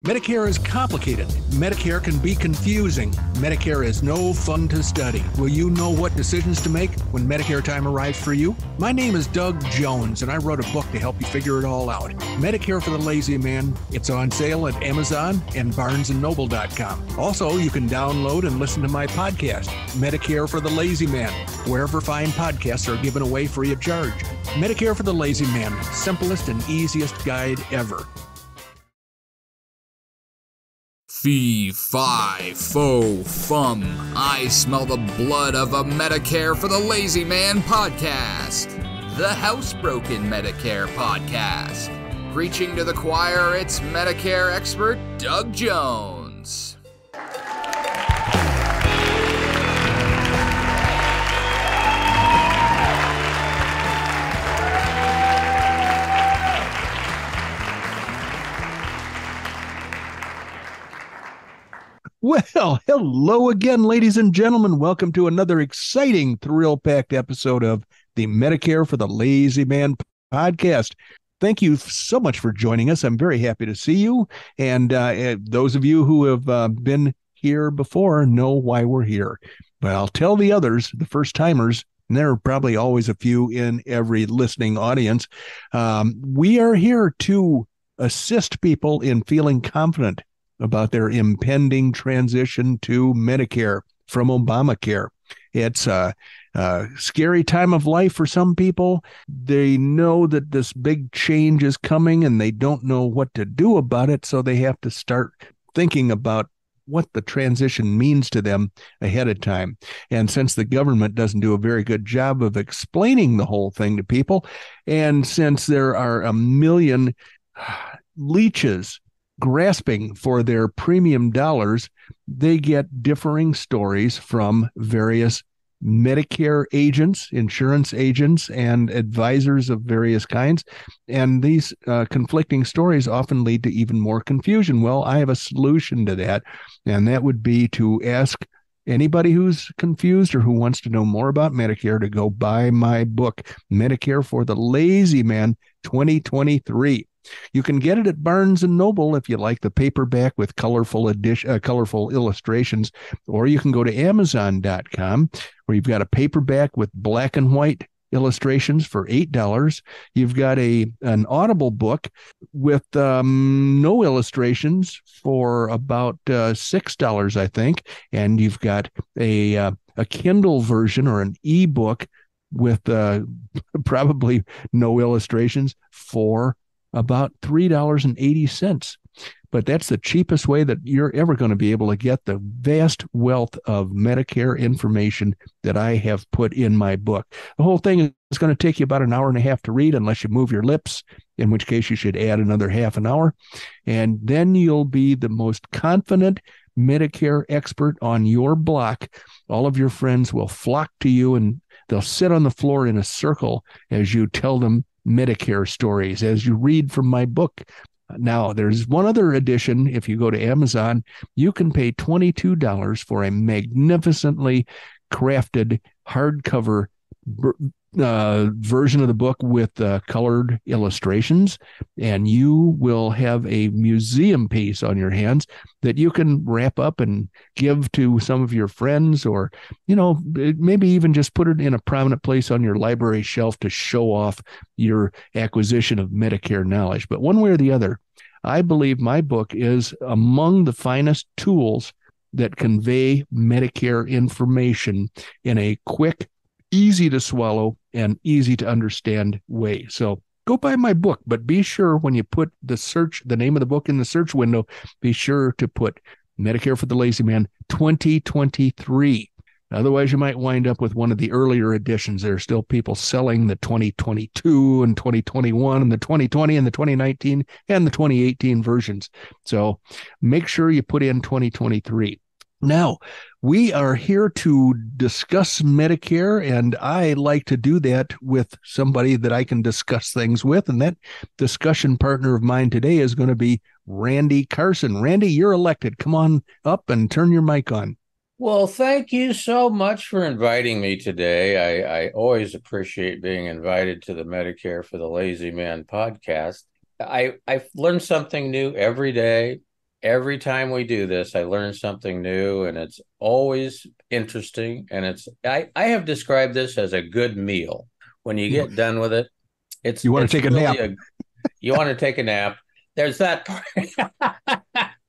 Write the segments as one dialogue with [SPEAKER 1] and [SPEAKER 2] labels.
[SPEAKER 1] Medicare is complicated. Medicare can be confusing. Medicare is no fun to study. Will you know what decisions to make when Medicare time arrives for you? My name is Doug Jones, and I wrote a book to help you figure it all out. Medicare for the Lazy Man. It's on sale at Amazon and BarnesandNoble.com. Also, you can download and listen to my podcast, Medicare for the Lazy Man, wherever fine podcasts are given away free of charge. Medicare for the Lazy Man, simplest and easiest guide ever.
[SPEAKER 2] Fee, fi, fo, fum. I smell the blood of a Medicare for the Lazy Man podcast. The housebroken Medicare podcast. Preaching to the choir, it's Medicare expert Doug Jones.
[SPEAKER 1] Well, hello again, ladies and gentlemen. Welcome to another exciting, thrill-packed episode of the Medicare for the Lazy Man podcast. Thank you so much for joining us. I'm very happy to see you. And those of you who have been here before know why we're here. But I'll tell the others, the first-timers, and there are probably always a few in every listening audience. We are here to assist people in feeling confident about their impending transition to Medicare from Obamacare. It's a scary time of life for some people. They know that this big change is coming and they don't know what to do about it, so they have to start thinking about what the transition means to them ahead of time. And since the government doesn't do a very good job of explaining the whole thing to people, and since there are a million leeches grasping for their premium dollars, they get differing stories from various Medicare agents, insurance agents, and advisors of various kinds. And these conflicting stories often lead to even more confusion. Well, I have a solution to that, and that would be to ask anybody who's confused or who wants to know more about Medicare to go buy my book, Medicare for the Lazy Man 2023. You can get it at Barnes and Noble if you like the paperback with colorful illustrations, or you can go to Amazon.com where you've got a paperback with black and white illustrations for $8. You've got an Audible book with no illustrations for about $6, I think, and you've got a Kindle version or an ebook with probably no illustrations for about $3.80. But that's the cheapest way that you're ever going to be able to get the vast wealth of Medicare information that I have put in my book. The whole thing is going to take you about an hour and a half to read, unless you move your lips, in which case you should add another half an hour. And then you'll be the most confident Medicare expert on your block. All of your friends will flock to you, and they'll sit on the floor in a circle as you tell them Medicare stories, as you read from my book. Now, there's one other edition. If you go to Amazon, you can pay $22 for a magnificently crafted hardcover version of the book with colored illustrations, and you will have a museum piece on your hands that you can wrap up and give to some of your friends, or maybe even just put it in a prominent place on your library shelf to show off your acquisition of Medicare knowledge. But one way or the other, I believe my book is among the finest tools that convey Medicare information in a quick, easy to swallow, and easy to understand way. So go buy my book, but be sure when you put the name of the book in the search window, be sure to put Medicare for the Lazy Man 2023. Otherwise, you might wind up with one of the earlier editions. There are still people selling the 2022 and 2021 and the 2020 and the 2019 and the 2018 versions. So make sure you put in 2023. Now, we are here to discuss Medicare, and I like to do that with somebody that I can discuss things with, and that discussion partner of mine today is going to be Randy Carson. Randy, you're elected. Come on up and turn your mic on.
[SPEAKER 3] Well, thank you so much for inviting me today. I always appreciate being invited to the Medicare for the Lazy Man podcast. I've learned something new every day. every time we do this, I learn something new, and it's always interesting. And I have described this as a good meal. When you get done with it,
[SPEAKER 1] You want to
[SPEAKER 3] it's
[SPEAKER 1] take a
[SPEAKER 3] really
[SPEAKER 1] nap?
[SPEAKER 3] you want to take a nap. There's that part.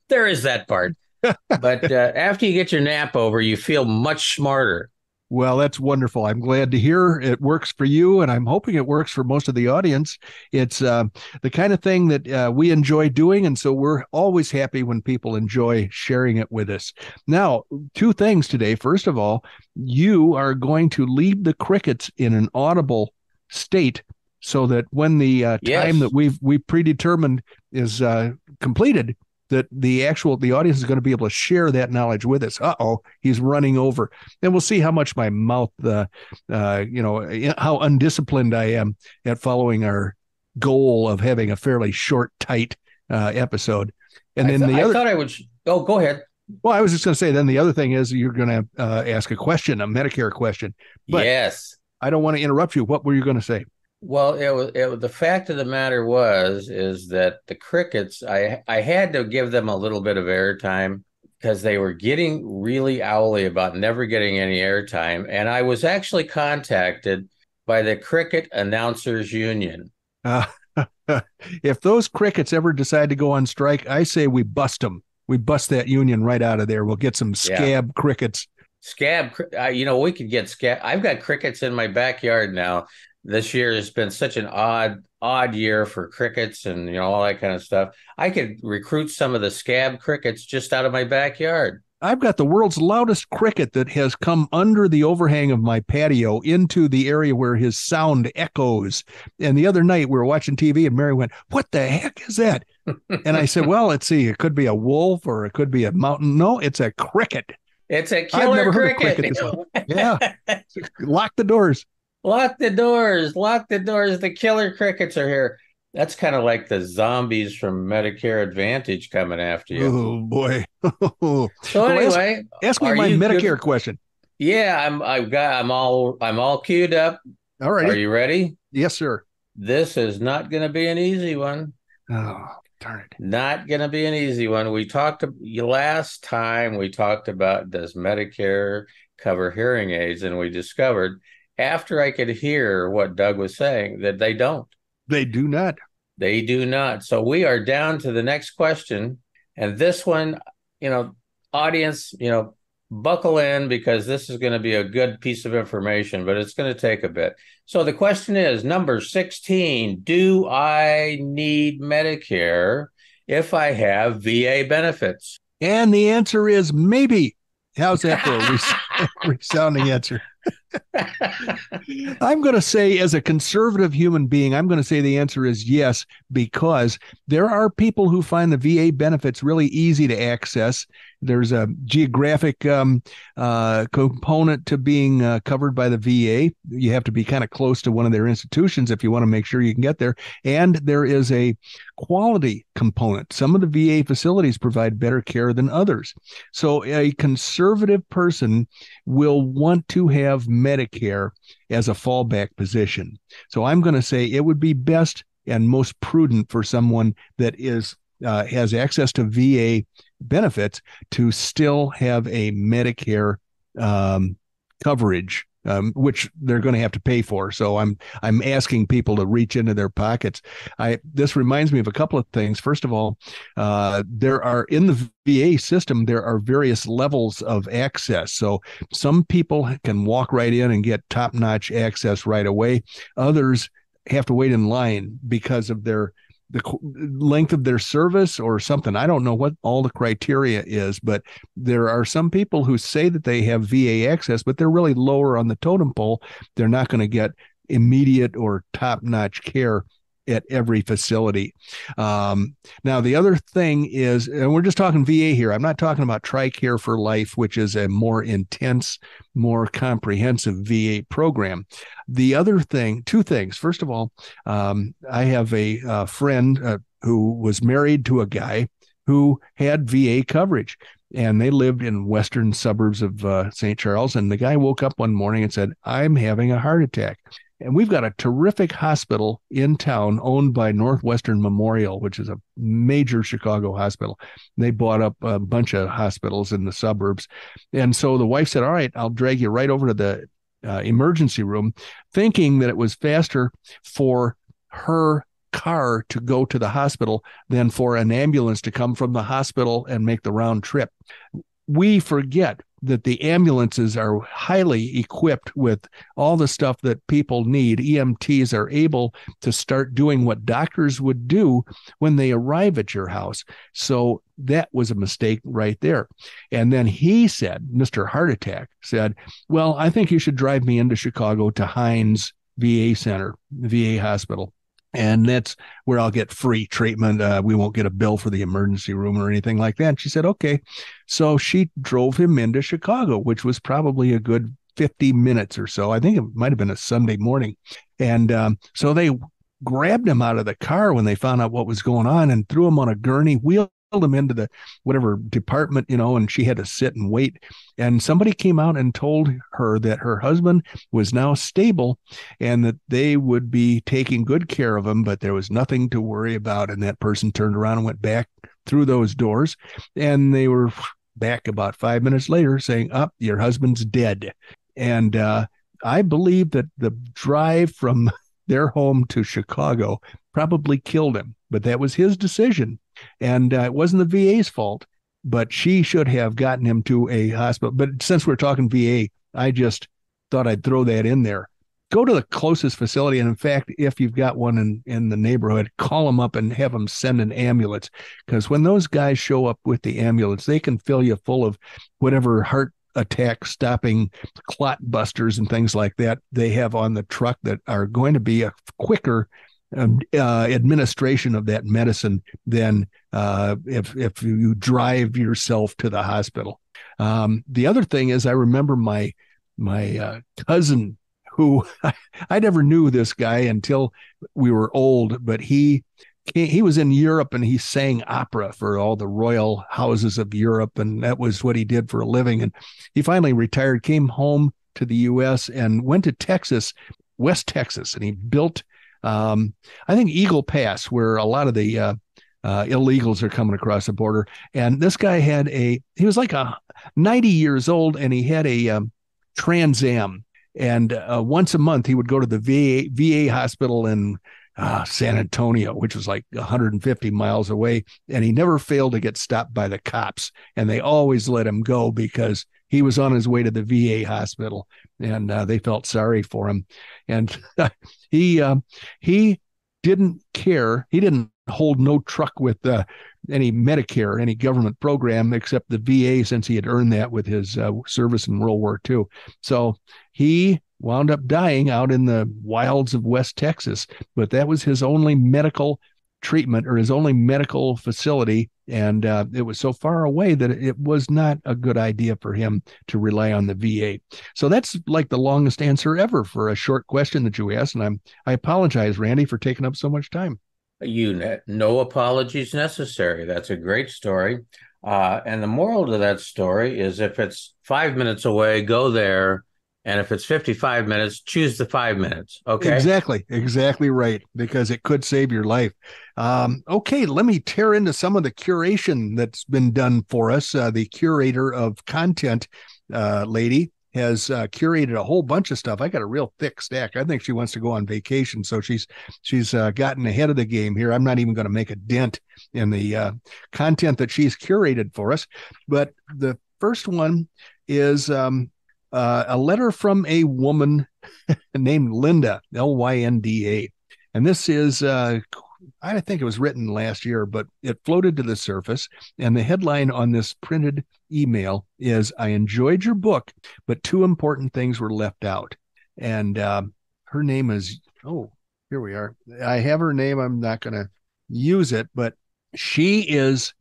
[SPEAKER 3] There is that part. But after you get your nap over, you feel much smarter.
[SPEAKER 1] Well, that's wonderful. I'm glad to hear it works for you, and I'm hoping it works for most of the audience. It's the kind of thing that we enjoy doing, and so we're always happy when people enjoy sharing it with us. Now, two things today. First of all, you are going to leave the crickets in an audible state so that when the time that
[SPEAKER 3] Yes.
[SPEAKER 1] we predetermined is completed, that the audience is going to be able to share that knowledge with us. He's running over, and we'll see how much my mouth, how undisciplined I am at following our goal of having a fairly short, tight episode. And then the
[SPEAKER 3] I
[SPEAKER 1] other,
[SPEAKER 3] thought I would. Oh, go ahead.
[SPEAKER 1] well, I was just going to say, then the other thing is you're going to ask a question, a Medicare question, but
[SPEAKER 3] Yes.
[SPEAKER 1] I don't want to interrupt you. What were you going to say?
[SPEAKER 3] Well, the fact of the matter is that the crickets, I had to give them a little bit of airtime because they were getting really owly about never getting any airtime. And I was actually contacted by the Cricket Announcers Union.
[SPEAKER 1] Uh, if those crickets ever decide to go on strike, I say we bust them. We bust that union right out of there. We'll get some
[SPEAKER 3] Yeah.
[SPEAKER 1] scab crickets.
[SPEAKER 3] We could get scab. I've got crickets in my backyard now. This year has been such an odd year for crickets and all that kind of stuff. I could recruit some of the scab crickets just out of my backyard.
[SPEAKER 1] I've got the world's loudest cricket that has come under the overhang of my patio into the area where his sound echoes. And the other night we were watching TV and Mary went, "What the heck is that?" And I said, "Well, let's see. It could be a wolf or it could be a mountain. No, it's a cricket.
[SPEAKER 3] It's a
[SPEAKER 1] I've never
[SPEAKER 3] killer
[SPEAKER 1] heard
[SPEAKER 3] cricket.
[SPEAKER 1] of cricket this loud." Yeah. Lock the doors.
[SPEAKER 3] Lock the doors. Lock the doors. The killer crickets are here. That's kind of like the zombies from Medicare Advantage coming after you.
[SPEAKER 1] Oh boy.
[SPEAKER 3] So anyway,
[SPEAKER 1] ask me my Medicare question.
[SPEAKER 3] Yeah, I'm all queued up.
[SPEAKER 1] All right.
[SPEAKER 3] Are you ready?
[SPEAKER 1] Yes, sir.
[SPEAKER 3] This is not going to be an easy one.
[SPEAKER 1] Oh, darn it.
[SPEAKER 3] Not going to be an easy one. Last time we talked about, does Medicare cover hearing aids? And we discovered after I could hear what Doug was saying that they don't.
[SPEAKER 1] They do not.
[SPEAKER 3] They do not. So we are down to the next question. And this one, audience, buckle in because this is going to be a good piece of information, but it's going to take a bit. So the question is number 16, do I need Medicare if I have VA benefits?
[SPEAKER 1] And the answer is maybe. How's that for a resounding answer? I'm going to say, as a conservative human being, I'm going to say the answer is yes, because there are people who find the VA benefits really easy to access. There's a geographic component to being covered by the VA. You have to be kind of close to one of their institutions if you want to make sure you can get there. And there is a quality component. Some of the VA facilities provide better care than others. So a conservative person will want to have Medicare as a fallback position. So I'm going to say it would be best and most prudent for someone that has access to VA benefits to still have a Medicare coverage, which they're going to have to pay for. So I'm asking people to reach into their pockets. This reminds me of a couple of things. First of all, there are in the VA system, there are various levels of access. So some people can walk right in and get top-notch access right away. Others have to wait in line because of the length of their service or something. I don't know what all the criteria is, but there are some people who say that they have VA access, but they're really lower on the totem pole. They're not going to get immediate or top-notch care at every facility. Now, the other thing is, and we're just talking VA here, I'm not talking about TRICARE for Life, which is a more intense, more comprehensive VA program. The other thing, two things. First of all, I have a friend who was married to a guy who had VA coverage, and they lived in western suburbs of St. Charles. And the guy woke up one morning and said, "I'm having a heart attack." And we've got a terrific hospital in town owned by Northwestern Memorial, which is a major Chicago hospital. They bought up a bunch of hospitals in the suburbs. And so the wife said, all right, I'll drag you right over to the emergency room, thinking that it was faster for her car to go to the hospital than for an ambulance to come from the hospital and make the round trip. We forget that the ambulances are highly equipped with all the stuff that people need. EMTs are able to start doing what doctors would do when they arrive at your house. So that was a mistake right there. And then he said, Mr. Heart Attack said, well, I think you should drive me into Chicago to Hines VA Center, VA Hospital. And that's where I'll get free treatment. We won't get a bill for the emergency room or anything like that. And she said, okay. So she drove him into Chicago, which was probably a good 50 minutes or so. I think it might have been a Sunday morning. And so they grabbed him out of the car when they found out what was going on and threw him on a gurney, wheeled him into the whatever department, and she had to sit and wait. And somebody came out and told her that her husband was now stable and that they would be taking good care of him, but there was nothing to worry about. And that person turned around and went back through those doors, and they were back about 5 minutes later saying, your husband's dead. And I believe that the drive from their home to Chicago probably killed him, but that was his decision. And it wasn't the VA's fault, but she should have gotten him to a hospital. But since we're talking VA, I just thought I'd throw that in there. Go to the closest facility. And in fact, if you've got one in the neighborhood, call them up and have them send an ambulance. Because when those guys show up with the ambulance, they can fill you full of whatever heart attack stopping clot busters and things like that they have on the truck that are going to be a quicker administration of that medicine than if you drive yourself to the hospital. The other thing is, I remember my cousin, who I never knew this guy until we were old, but he was in Europe and he sang opera for all the royal houses of Europe, and that was what he did for a living. And he finally retired, came home to the U.S. and went to Texas, West Texas, and he built I think Eagle Pass, where a lot of the illegals are coming across the border. And this guy he was like 90 years old, and he had a Trans Am. And once a month, he would go to the VA hospital in San Antonio, which was like 150 miles away. And he never failed to get stopped by the cops. And they always let him go because he was on his way to the VA hospital, and they felt sorry for him. And he didn't care. He didn't hold no truck with any Medicare, any government program, except the VA, since he had earned that with his service in World War II. So he wound up dying out in the wilds of West Texas, but that was his only medical treatment or his only medical facility. And it was so far away that it was not a good idea for him to rely on the VA. So that's like the longest answer ever for a short question that you asked. And I apologize, Randy, for taking up so much time.
[SPEAKER 3] No apologies necessary. That's a great story. And the moral to that story is, if it's 5 minutes away, go there. And if it's 55 minutes, choose the 5 minutes. Okay.
[SPEAKER 1] Exactly right. Because it could save your life. Okay. Let me tear into some of the curation that's been done for us. The curator of content, lady, has curated a whole bunch of stuff. I got a real thick stack. I think she wants to go on vacation. So she's gotten ahead of the game here. I'm not even going to make a dent in the content that she's curated for us. But the first one is a letter from a woman named Lynda, Lynda. And this is, I think it was written last year, but it floated to the surface. And the headline on this printed email is, "I enjoyed your book, but two important things were left out." And her name is, here we are. I have her name. I'm not going to use it, but she has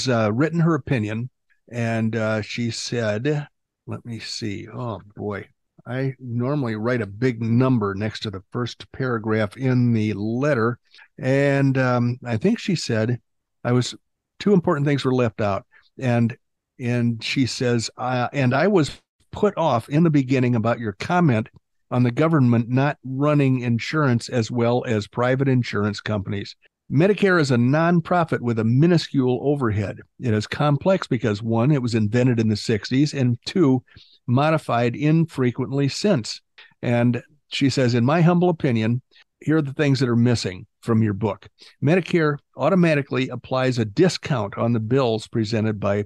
[SPEAKER 1] written her opinion. And she said, let me see. Oh, boy. I normally write a big number next to the first paragraph in the letter. And I think she said, two important things were left out. And she says, and I was put off in the beginning about your comment on the government not running insurance as well as private insurance companies. Medicare is a nonprofit with a minuscule overhead. It is complex because, one, it was invented in the 60s, and two, modified infrequently since. And she says, in my humble opinion, here are the things that are missing from your book. Medicare automatically applies a discount on the bills presented by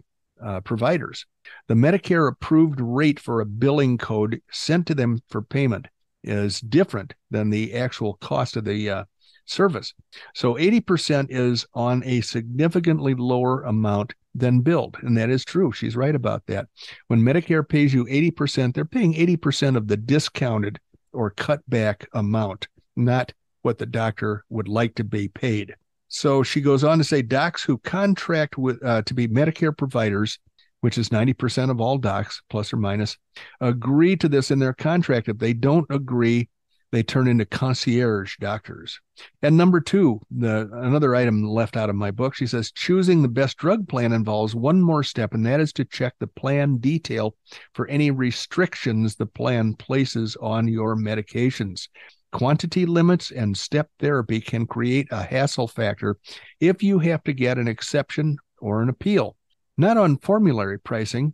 [SPEAKER 1] providers. The Medicare approved rate for a billing code sent to them for payment is different than the actual cost of the service. So 80% is on a significantly lower amount than billed. And that is true. She's right about that. When Medicare pays you 80%, they're paying 80% of the discounted or cut back amount, not what the doctor would like to be paid. So she goes on to say docs who contract with to be Medicare providers, which is 90% of all docs, plus or minus, agree to this in their contract. If they don't agree, they turn into concierge doctors. And number two, another item left out of my book, she says, choosing the best drug plan involves one more step, and that is to check the plan detail for any restrictions the plan places on your medications. Quantity limits and step therapy can create a hassle factor if you have to get an exception or an appeal. Not on formulary pricing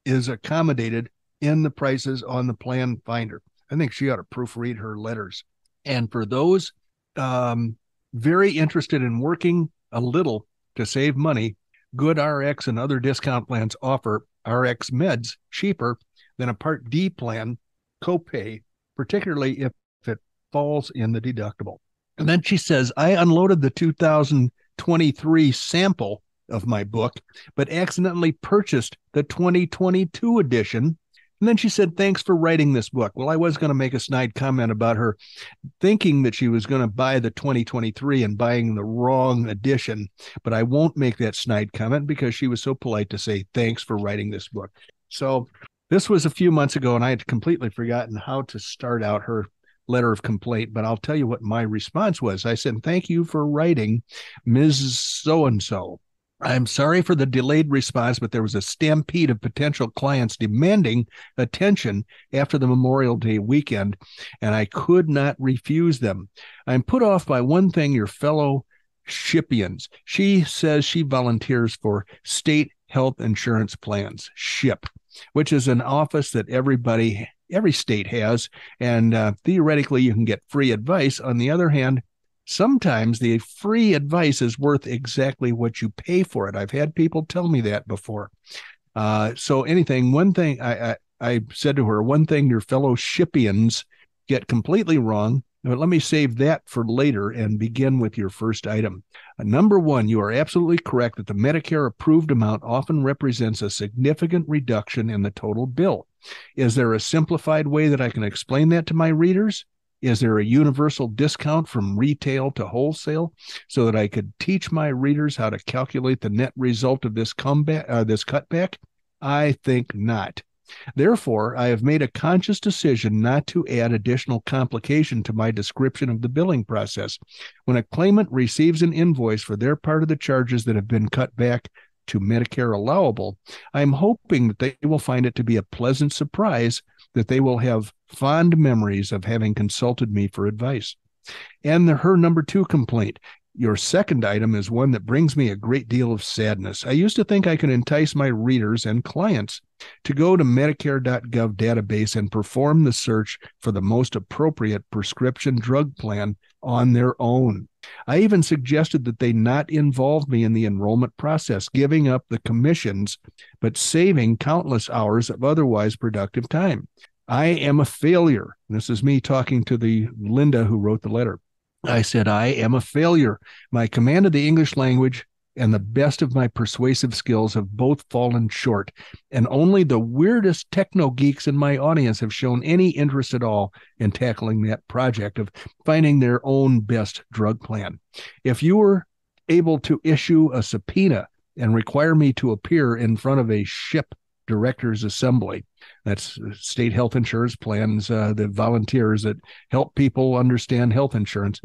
[SPEAKER 1] is accommodated in the prices on the plan finder. I think she ought to proofread her letters. And for those very interested in working a little to save money, GoodRx and other discount plans offer RX meds cheaper than a Part D plan copay, particularly if it falls in the deductible. And then she says, I unloaded the 2023 sample of my book, but accidentally purchased the 2022 edition. And then she said, thanks for writing this book. Well, I was going to make a snide comment about her thinking that she was going to buy the 2023 and buying the wrong edition, but I won't make that snide comment because she was so polite to say, thanks for writing this book. So this was a few months ago, and I had completely forgotten how to start out her letter of complaint, but I'll tell you what my response was. I said, thank you for writing, Ms. So-and-so. I'm sorry for the delayed response, but there was a stampede of potential clients demanding attention after the Memorial Day weekend, and I could not refuse them. I'm put off by one thing, your fellow Shipians. She says she volunteers for state health insurance plans, SHIP, which is an office that every state has, and theoretically you can get free advice. On the other hand, sometimes the free advice is worth exactly what you pay for it. I've had people tell me that before. One thing I said to her, one thing your fellow Shipians get completely wrong, but let me save that for later and begin with your first item. Number one, you are absolutely correct that the Medicare approved amount often represents a significant reduction in the total bill. Is there a simplified way that I can explain that to my readers? Is there a universal discount from retail to wholesale so that I could teach my readers how to calculate the net result of this cutback? I think not. Therefore, I have made a conscious decision not to add additional complication to my description of the billing process. When a claimant receives an invoice for their part of the charges that have been cut back to Medicare allowable, I'm hoping that they will find it to be a pleasant surprise, that they will have fond memories of having consulted me for advice. And her number two complaint, your second item, is one that brings me a great deal of sadness. I used to think I could entice my readers and clients to go to Medicare.gov database and perform the search for the most appropriate prescription drug plan on their own. I even suggested that they not involve me in the enrollment process, giving up the commissions, but saving countless hours of otherwise productive time. I am a failure. This is me talking to the Lynda who wrote the letter. I said, I am a failure. My command of the English language and the best of my persuasive skills have both fallen short, and only the weirdest techno geeks in my audience have shown any interest at all in tackling that project of finding their own best drug plan. If you were able to issue a subpoena and require me to appear in front of a SHIP directors assembly, that's state health insurance plans, the volunteers that help people understand health insurance.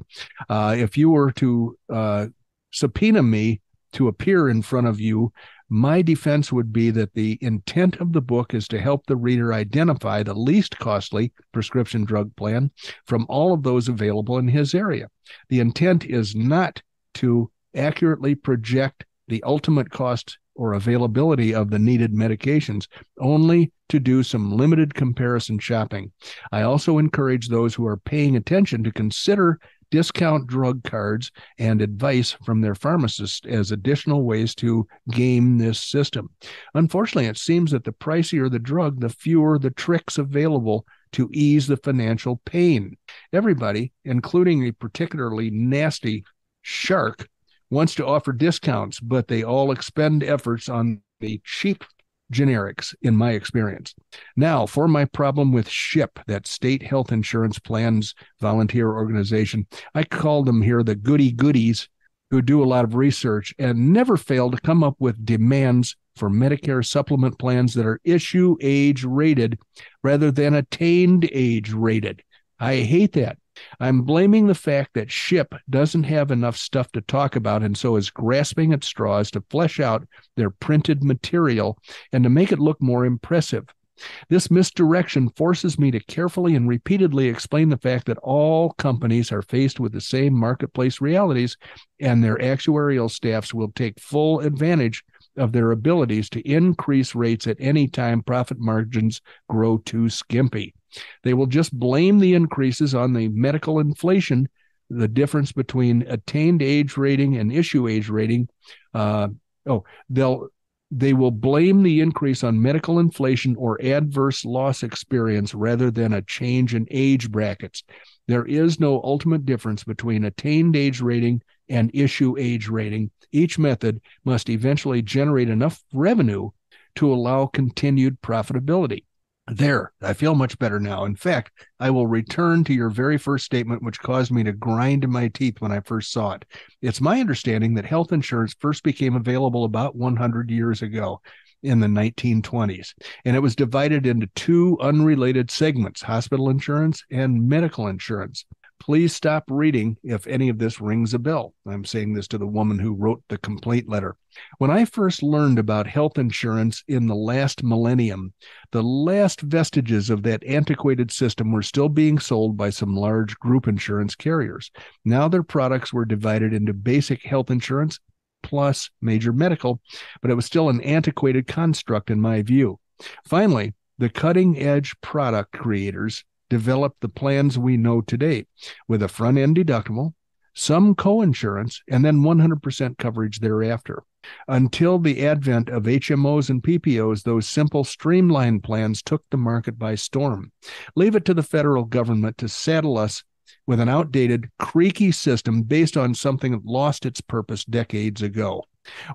[SPEAKER 1] If you were to subpoena me to appear in front of you, My defense would be that the intent of the book is to help the reader identify the least costly prescription drug plan from all of those available in his area. The intent is not to accurately project the ultimate cost or availability of the needed medications, only to do some limited comparison shopping. I also encourage those who are paying attention to consider discount drug cards and advice from their pharmacist as additional ways to game this system. Unfortunately, it seems that the pricier the drug, the fewer the tricks available to ease the financial pain. Everybody, including a particularly nasty shark, wants to offer discounts, but they all expend efforts on the cheap generics, in my experience. Now, for my problem with SHIP, that state health insurance plans volunteer organization, I call them here the goodies who do a lot of research and never fail to come up with demands for Medicare supplement plans that are issue age rated rather than attained age rated. I hate that. I'm blaming the fact that SHIP doesn't have enough stuff to talk about and so is grasping at straws to flesh out their printed material and to make it look more impressive. This misdirection forces me to carefully and repeatedly explain the fact that all companies are faced with the same marketplace realities, and their actuarial staffs will take full advantage of their abilities to increase rates at any time profit margins grow too skimpy. They will just blame the increases on the medical inflation, the difference between attained age rating and issue age rating. They will blame the increase on medical inflation or adverse loss experience rather than a change in age brackets. There is no ultimate difference between attained age rating and issue age rating. Each method must eventually generate enough revenue to allow continued profitability. There, I feel much better now. In fact, I will return to your very first statement, which caused me to grind my teeth when I first saw it. It's my understanding that health insurance first became available about 100 years ago in the 1920s, and it was divided into two unrelated segments, hospital insurance and medical insurance. Please stop reading if any of this rings a bell. I'm saying this to the woman who wrote the complaint letter. When I first learned about health insurance in the last millennium, the last vestiges of that antiquated system were still being sold by some large group insurance carriers. Now their products were divided into basic health insurance plus major medical, but it was still an antiquated construct in my view. Finally, the cutting-edge product creators developed the plans we know today with a front-end deductible, some co-insurance, and then 100% coverage thereafter. Until the advent of HMOs and PPOs, those simple streamlined plans took the market by storm. Leave it to the federal government to saddle us with an outdated, creaky system based on something that lost its purpose decades ago.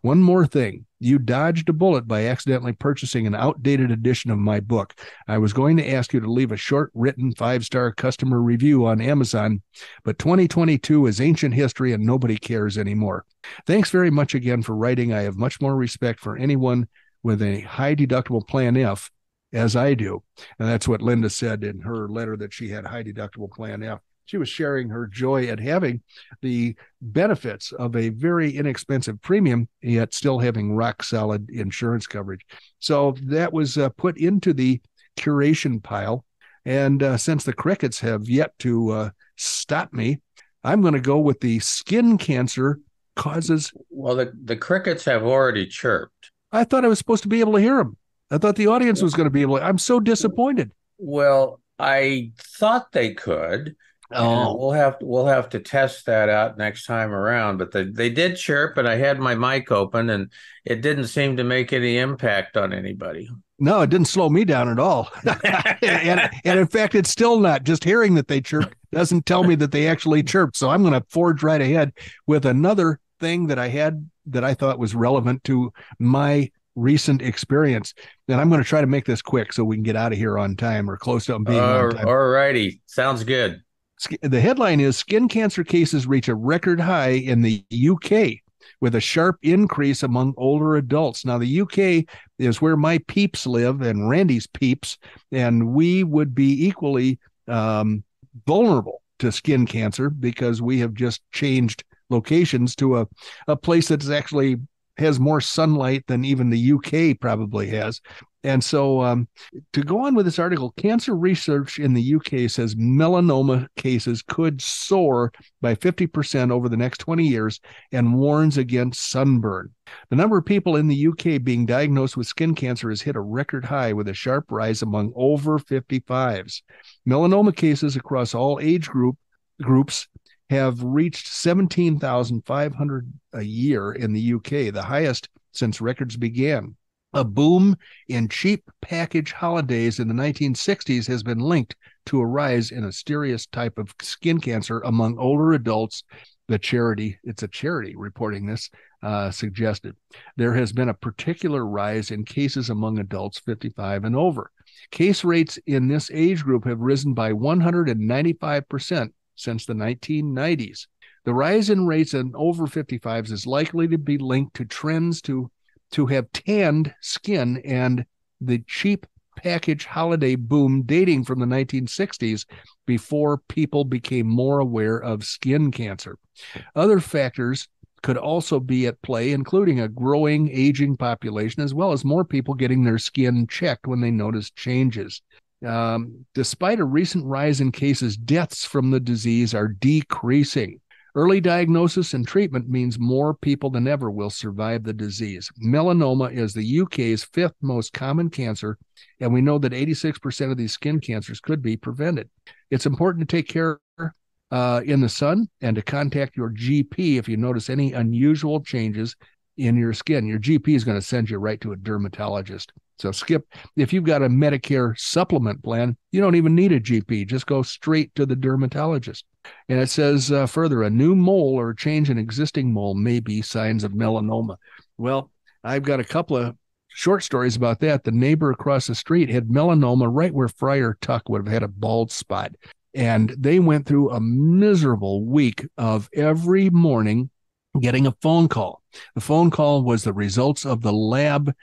[SPEAKER 1] One more thing. You dodged a bullet by accidentally purchasing an outdated edition of my book. I was going to ask you to leave a short written 5-star customer review on Amazon, but 2022 is ancient history and nobody cares anymore. Thanks very much again for writing. I have much more respect for anyone with a high deductible plan F, as I do. And that's what Lynda said in her letter, that she had a high deductible plan F. She was sharing her joy at having the benefits of a very inexpensive premium, yet still having rock solid insurance coverage. So that was put into the curation pile. And since the crickets have yet to stop me, I'm going to go with the skin cancer causes.
[SPEAKER 3] Well, the crickets have already chirped.
[SPEAKER 1] I thought I was supposed to be able to hear them. I thought the audience was going to be able to. I'm so disappointed.
[SPEAKER 3] Well, I thought they could. Oh, we'll have to test that out next time around. But they did chirp, and I had my mic open, and it didn't seem to make any impact on anybody.
[SPEAKER 1] No, it didn't slow me down at all. and in fact, it's still not. Just hearing that they chirped doesn't tell me that they actually chirped. So I'm going to forge right ahead with another thing that I had that I thought was relevant to my recent experience. And I'm going to try to make this quick so we can get out of here on time or close to being on time.
[SPEAKER 3] All righty. Sounds good.
[SPEAKER 1] The headline is skin cancer cases reach a record high in the UK with a sharp increase among older adults. Now, the UK is where my peeps live and Randy's peeps, and we would be equally vulnerable to skin cancer because we have just changed locations to a place that's actually has more sunlight than even the UK probably has. And so to go on with this article, cancer research in the UK says melanoma cases could soar by 50% over the next 20 years and warns against sunburn. The number of people in the UK being diagnosed with skin cancer has hit a record high with a sharp rise among over 55s. Melanoma cases across all age groups have reached 17,500 a year in the UK, the highest since records began. A boom in cheap package holidays in the 1960s has been linked to a rise in a mysterious type of skin cancer among older adults. It's a charity reporting this, suggested. There has been a particular rise in cases among adults 55 and over. Case rates in this age group have risen by 195% since the 1990s. The rise in rates in over 55s is likely to be linked to trends to have tanned skin and the cheap package holiday boom dating from the 1960s before people became more aware of skin cancer. Other factors could also be at play, including a growing aging population, as well as more people getting their skin checked when they notice changes. Despite a recent rise in cases, deaths from the disease are decreasing. Early diagnosis and treatment means more people than ever will survive the disease. Melanoma is the UK's fifth most common cancer, and we know that 86% of these skin cancers could be prevented. It's important to take care in the sun and to contact your GP if you notice any unusual changes in your skin. Your GP is going to send you right to a dermatologist. So if you've got a Medicare supplement plan, you don't even need a GP. Just go straight to the dermatologist. And it says further, a new mole or change in existing mole may be signs of melanoma. Well, I've got a couple of short stories about that. The neighbor across the street had melanoma right where Friar Tuck would have had a bald spot. And they went through a miserable week of every morning getting a phone call. The phone call was the results of the lab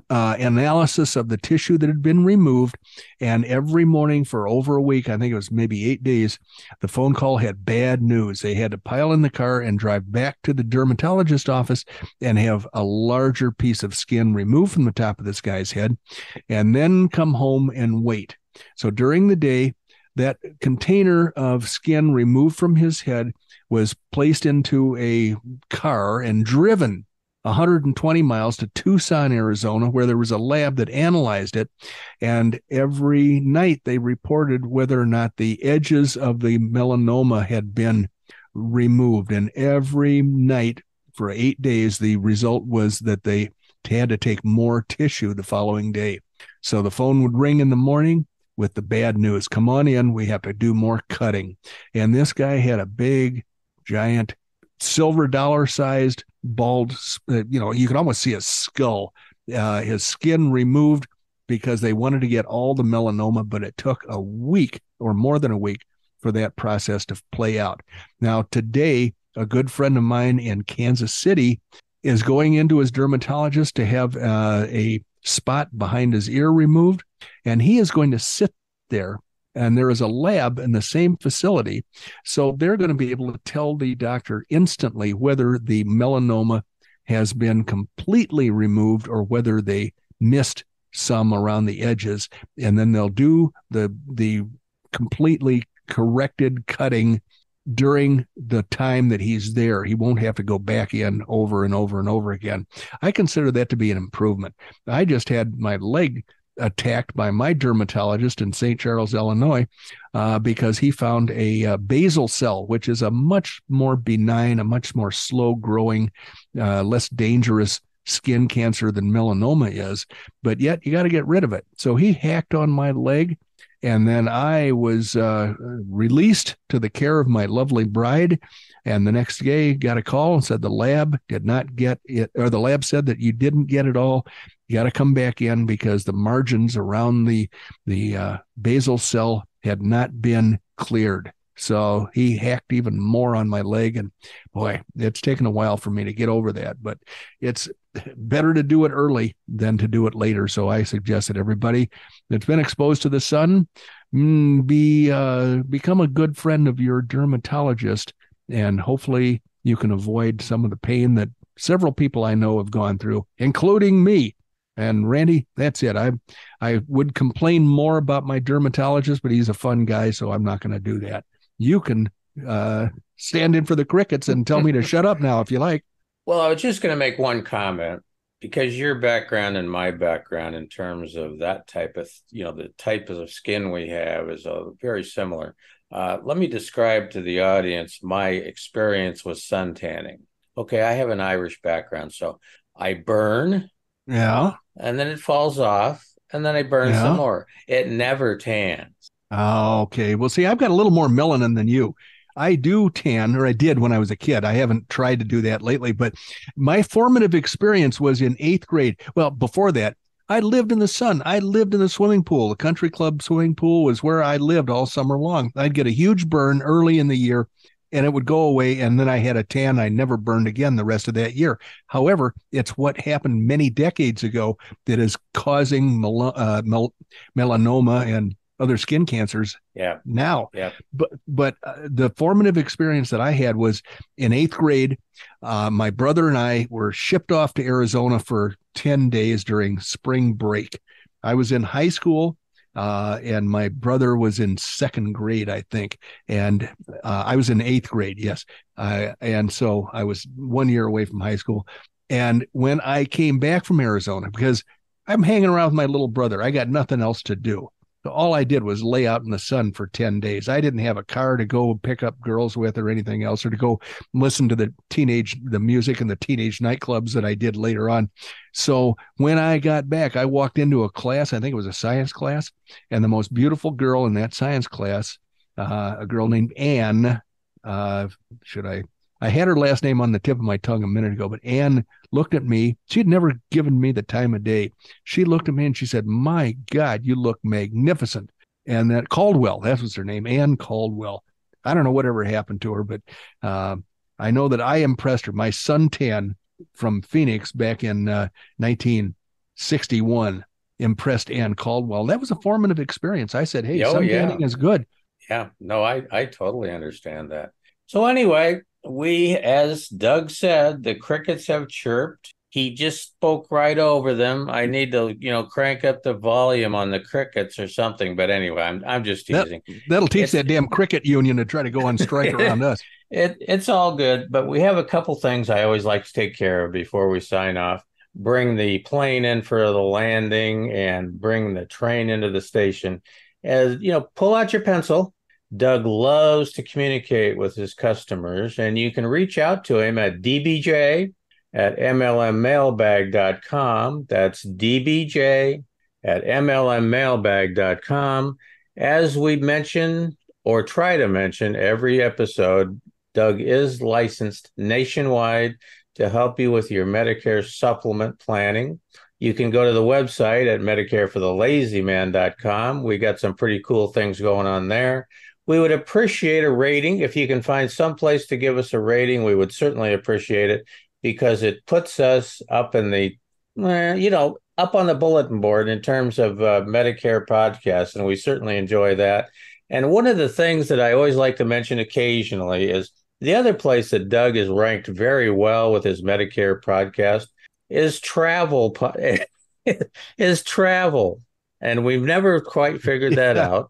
[SPEAKER 1] analysis of the tissue that had been removed. And every morning for over a week, I think it was maybe 8 days, the phone call had bad news. They had to pile in the car and drive back to the dermatologist office and have a larger piece of skin removed from the top of this guy's head, and then come home and wait. So during the day, that container of skin removed from his head was placed into a car and driven 120 miles to Tucson, Arizona, where there was a lab that analyzed it. And every night they reported whether or not the edges of the melanoma had been removed. And every night for 8 days, the result was that they had to take more tissue the following day. So the phone would ring in the morning with the bad news. Come on in, we have to do more cutting. And this guy had a big, giant, silver dollar-sized, bald, you can almost see his skull, his skin removed because they wanted to get all the melanoma, but it took a week or more than a week for that process to play out. Now, today, a good friend of mine in Kansas City is going into his dermatologist to have a spot behind his ear removed, and he is going to sit there, and there is a lab in the same facility, so they're going to be able to tell the doctor instantly whether the melanoma has been completely removed or whether they missed some around the edges, and then they'll do the completely corrected cutting during the time that he's there. He won't have to go back in over and over and over again. I consider that to be an improvement. I just had my leg attacked by my dermatologist in St. Charles, Illinois, because he found a basal cell, which is a much more benign, a much more slow-growing, less dangerous skin cancer than melanoma is, but yet you got to get rid of it. So he hacked on my leg, and then I was released to the care of my lovely bride. And the next day got a call and said the lab did not get it, or the lab said that you didn't get it all. You got to come back in because the margins around the basal cell had not been cleared. So he hacked even more on my leg. And boy, it's taken a while for me to get over that, but it's better to do it early than to do it later. So I suggest that everybody that's been exposed to the sun, become a good friend of your dermatologist, and hopefully you can avoid some of the pain that several people I know have gone through, including me. And Randy, that's it. I would complain more about my dermatologist, but he's a fun guy, so I'm not going to do that. You can stand in for the crickets and tell me to shut up now if you like.
[SPEAKER 3] Well, I was just going to make one comment, because your background and my background in terms of that type of, the type of skin we have is very similar. Let me describe to the audience my experience with sun tanning. Okay, I have an Irish background, so I burn.
[SPEAKER 1] Yeah.
[SPEAKER 3] And then it falls off, and then I burn some more. It never tans.
[SPEAKER 1] Okay. Well, see, I've got a little more melanin than you. I do tan, or I did when I was a kid. I haven't tried to do that lately, but my formative experience was in 8th grade. Well, before that, I lived in the sun. I lived in the swimming pool. The country club swimming pool was where I lived all summer long. I'd get a huge burn early in the year, and it would go away, and then I had a tan. I never burned again the rest of that year. However, it's what happened many decades ago that is causing melanoma and other skin cancers now. But the formative experience that I had was in 8th grade. My brother and I were shipped off to Arizona for 10 days during spring break. I was in high school, and my brother was in 2nd grade, I think. And I was in 8th grade, yes. And so I was 1 year away from high school. And when I came back from Arizona, because I'm hanging around with my little brother, I got nothing else to do. So all I did was lay out in the sun for 10 days. I didn't have a car to go pick up girls with or anything else, or to go listen to the music and the teenage nightclubs that I did later on. So when I got back, I walked into a class, I think it was a science class, and the most beautiful girl in that science class, a girl named Anne, I had her last name on the tip of my tongue a minute ago, but Anne looked at me. She had never given me the time of day. She looked at me and she said, "My God, you look magnificent." And that Caldwell, that was her name, Anne Caldwell. I don't know whatever happened to her, but I know that I impressed her. My suntan from Phoenix back in 1961 impressed Anne Caldwell. That was a formative experience. I said, "Hey, suntanning is good."
[SPEAKER 3] Yeah, no, I totally understand that. So anyway, as Doug said, the crickets have chirped. He just spoke right over them. I need to, crank up the volume on the crickets or something. But anyway, I'm just teasing.
[SPEAKER 1] That'll teach that damn cricket union to try to go on strike around us.
[SPEAKER 3] It's all good, but we have a couple things I always like to take care of before we sign off. Bring the plane in for the landing and bring the train into the station. As pull out your pencil. Doug loves to communicate with his customers, and you can reach out to him at dbj@mlmmailbag.com. That's dbj@mlmmailbag.com. As we mention, or try to mention every episode, Doug is licensed nationwide to help you with your Medicare supplement planning. You can go to the website at medicareforthelazyman.com. We got some pretty cool things going on there. We would appreciate a rating. If you can find some place to give us a rating, we would certainly appreciate it, because it puts us up in the, up on the bulletin board in terms of Medicare podcasts, and we certainly enjoy that. And one of the things that I always like to mention occasionally is the other place that Doug is ranked very well with his Medicare podcast is travel. Is travel. And we've never quite figured that out.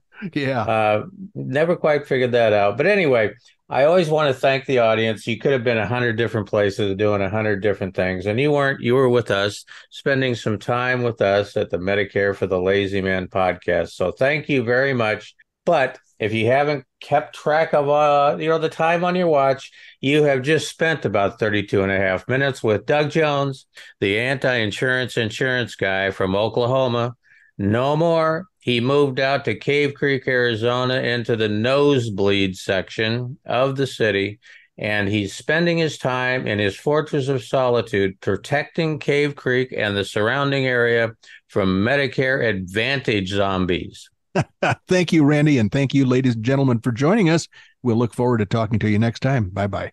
[SPEAKER 3] Never quite figured that out. But anyway, I always want to thank the audience. You could have been 100 different places doing 100 different things, and you weren't. You were with us, spending some time with us at the Medicare for the Lazy Man podcast. So thank you very much. But if you haven't kept track of the time on your watch, you have just spent about 32 and a half minutes with Doug Jones, the insurance guy from Oklahoma. No more. He moved out to Cave Creek, Arizona, into the nosebleed section of the city, and he's spending his time in his fortress of solitude protecting Cave Creek and the surrounding area from Medicare Advantage zombies.
[SPEAKER 1] Thank you, Randy, and thank you, ladies and gentlemen, for joining us. We'll look forward to talking to you next time. Bye-bye.